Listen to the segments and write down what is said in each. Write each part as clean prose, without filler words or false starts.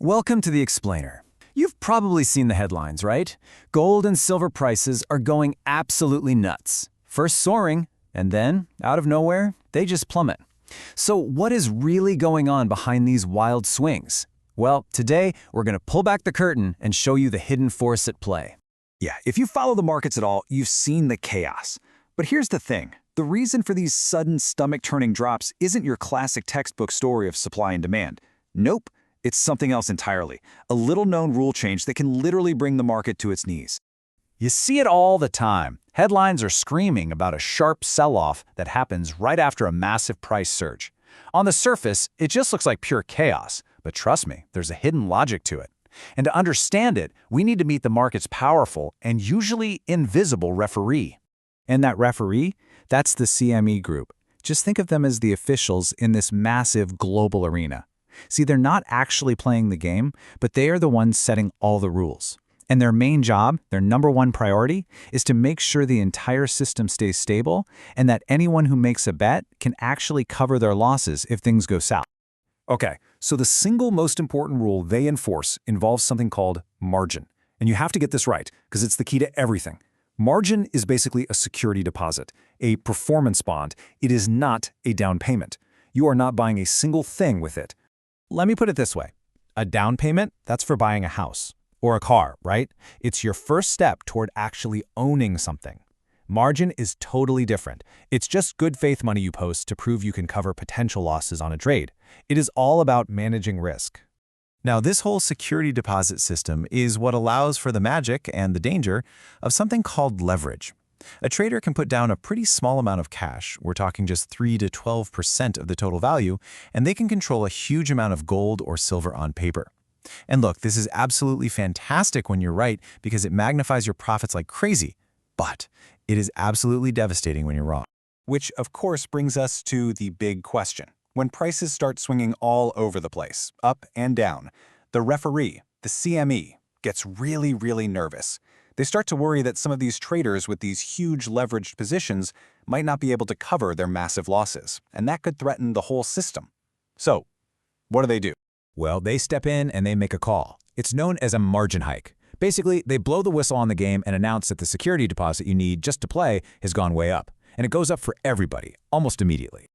Welcome to the Explainer. You've probably seen the headlines, right? Gold and silver prices are going absolutely nuts. First soaring, and then, out of nowhere, they just plummet. So what is really going on behind these wild swings? Well, today we're going to pull back the curtain and show you the hidden force at play. Yeah, if you follow the markets at all, you've seen the chaos. But here's the thing. The reason for these sudden stomach-turning drops isn't your classic textbook story of supply and demand. Nope, it's something else entirely. A little-known rule change that can literally bring the market to its knees. You see it all the time. Headlines are screaming about a sharp sell-off that happens right after a massive price surge. On the surface, it just looks like pure chaos, but trust me, there's a hidden logic to it. And to understand it, we need to meet the market's powerful and usually invisible referee. And that referee? That's the CME Group. Just think of them as the officials in this massive global arena. See, they're not actually playing the game, but they are the ones setting all the rules. And their main job, their number one priority, is to make sure the entire system stays stable and that anyone who makes a bet can actually cover their losses if things go south. Okay, so the single most important rule they enforce involves something called margin. And you have to get this right, because it's the key to everything. Margin is basically a security deposit, a performance bond. It is not a down payment. You are not buying a single thing with it. Let me put it this way. A down payment, that's for buying a house or a car, right? It's your first step toward actually owning something. Margin is totally different. It's just good faith money you post to prove you can cover potential losses on a trade. It is all about managing risk. Now, this whole security deposit system is what allows for the magic and the danger of something called leverage. A trader can put down a pretty small amount of cash, we're talking just 3 to 12% of the total value, and they can control a huge amount of gold or silver on paper. And look, this is absolutely fantastic when you're right because it magnifies your profits like crazy, but it is absolutely devastating when you're wrong. Which, of course, brings us to the big question. When prices start swinging all over the place, up and down, the referee, the CME, gets really nervous. They start to worry that some of these traders with these huge leveraged positions might not be able to cover their massive losses, and that could threaten the whole system. So, what do? Well, they step in and they make a call. It's known as a margin hike. Basically, they blow the whistle on the game and announce that the security deposit you need just to play has gone way up. And it goes up for everybody, almost immediately.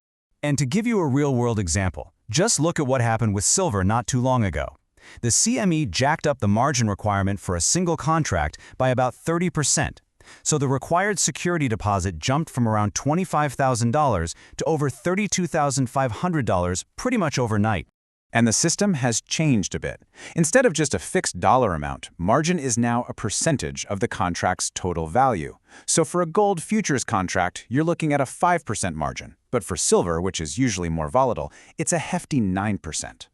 And to give you a real-world example, just look at what happened with silver not too long ago. The CME jacked up the margin requirement for a single contract by about 30%. So the required security deposit jumped from around $25,000 to over $32,500 pretty much overnight. And the system has changed a bit. Instead of just a fixed dollar amount, margin is now a percentage of the contract's total value. So for a gold futures contract, you're looking at a 5% margin. But for silver, which is usually more volatile, it's a hefty 9%.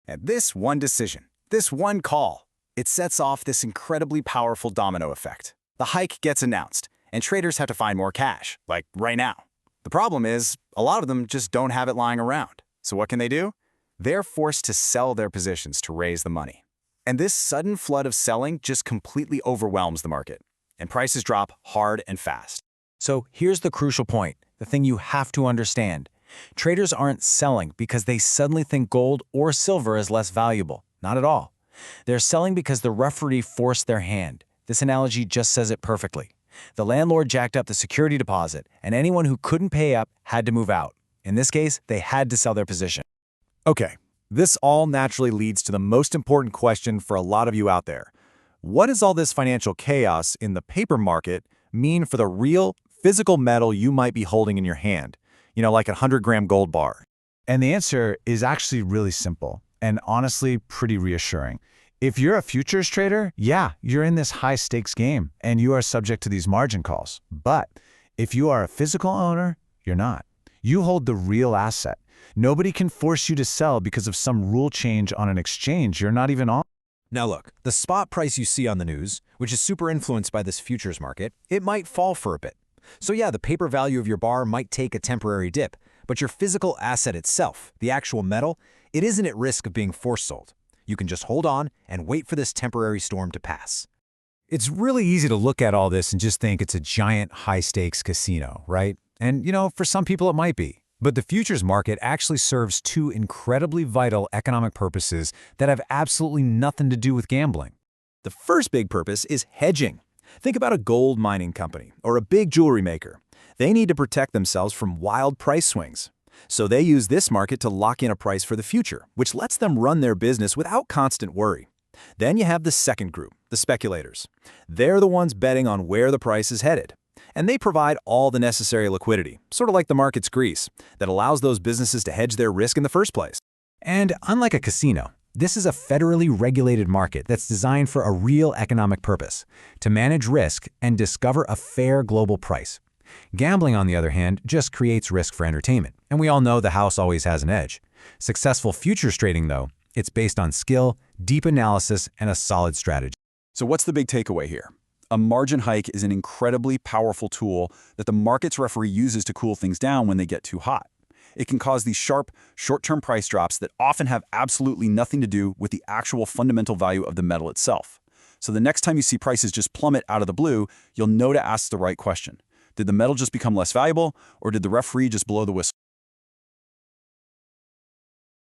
And this one decision, this one call, it sets off this incredibly powerful domino effect. The hike gets announced, and traders have to find more cash, like right now. The problem is, a lot of them just don't have it lying around. So what can they do? They're forced to sell their positions to raise the money. And this sudden flood of selling just completely overwhelms the market, and prices drop hard and fast. So here's the crucial point, the thing you have to understand. Traders aren't selling because they suddenly think gold or silver is less valuable. Not at all. They're selling because the referee forced their hand. This analogy just says it perfectly. The landlord jacked up the security deposit, and anyone who couldn't pay up had to move out. In this case, they had to sell their position. Okay, this all naturally leads to the most important question for a lot of you out there. What does all this financial chaos in the paper market mean for the real, physical metal you might be holding in your hand? You know, like a 100-gram gold bar. And the answer is actually really simple and honestly pretty reassuring. If you're a futures trader, yeah, you're in this high-stakes game and you are subject to these margin calls. But if you are a physical owner, you're not. You hold the real asset. Nobody can force you to sell because of some rule change on an exchange you're not even on. Now look, the spot price you see on the news, which is super influenced by this futures market, it might fall for a bit. So yeah, the paper value of your bar might take a temporary dip, but your physical asset itself, the actual metal, it isn't at risk of being force sold. You can just hold on and wait for this temporary storm to pass. It's really easy to look at all this and just think it's a giant high-stakes casino, right? And, you know, for some people it might be. But the futures market actually serves two incredibly vital economic purposes that have absolutely nothing to do with gambling. The first big purpose is hedging. Think about a gold mining company or a big jewelry maker. They need to protect themselves from wild price swings. So they use this market to lock in a price for the future, which lets them run their business without constant worry. Then you have the second group, the speculators. They're the ones betting on where the price is headed. And they provide all the necessary liquidity, sort of like the market's grease, that allows those businesses to hedge their risk in the first place. And unlike a casino, this is a federally regulated market that's designed for a real economic purpose, to manage risk and discover a fair global price. Gambling, on the other hand, just creates risk for entertainment, and we all know the house always has an edge. Successful futures trading, though, it's based on skill, deep analysis, and a solid strategy. So what's the big takeaway here? A margin hike is an incredibly powerful tool that the market's referee uses to cool things down when they get too hot. It can cause these sharp, short-term price drops that often have absolutely nothing to do with the actual fundamental value of the metal itself. So the next time you see prices just plummet out of the blue, you'll know to ask the right question. Did the metal just become less valuable, or did the referee just blow the whistle?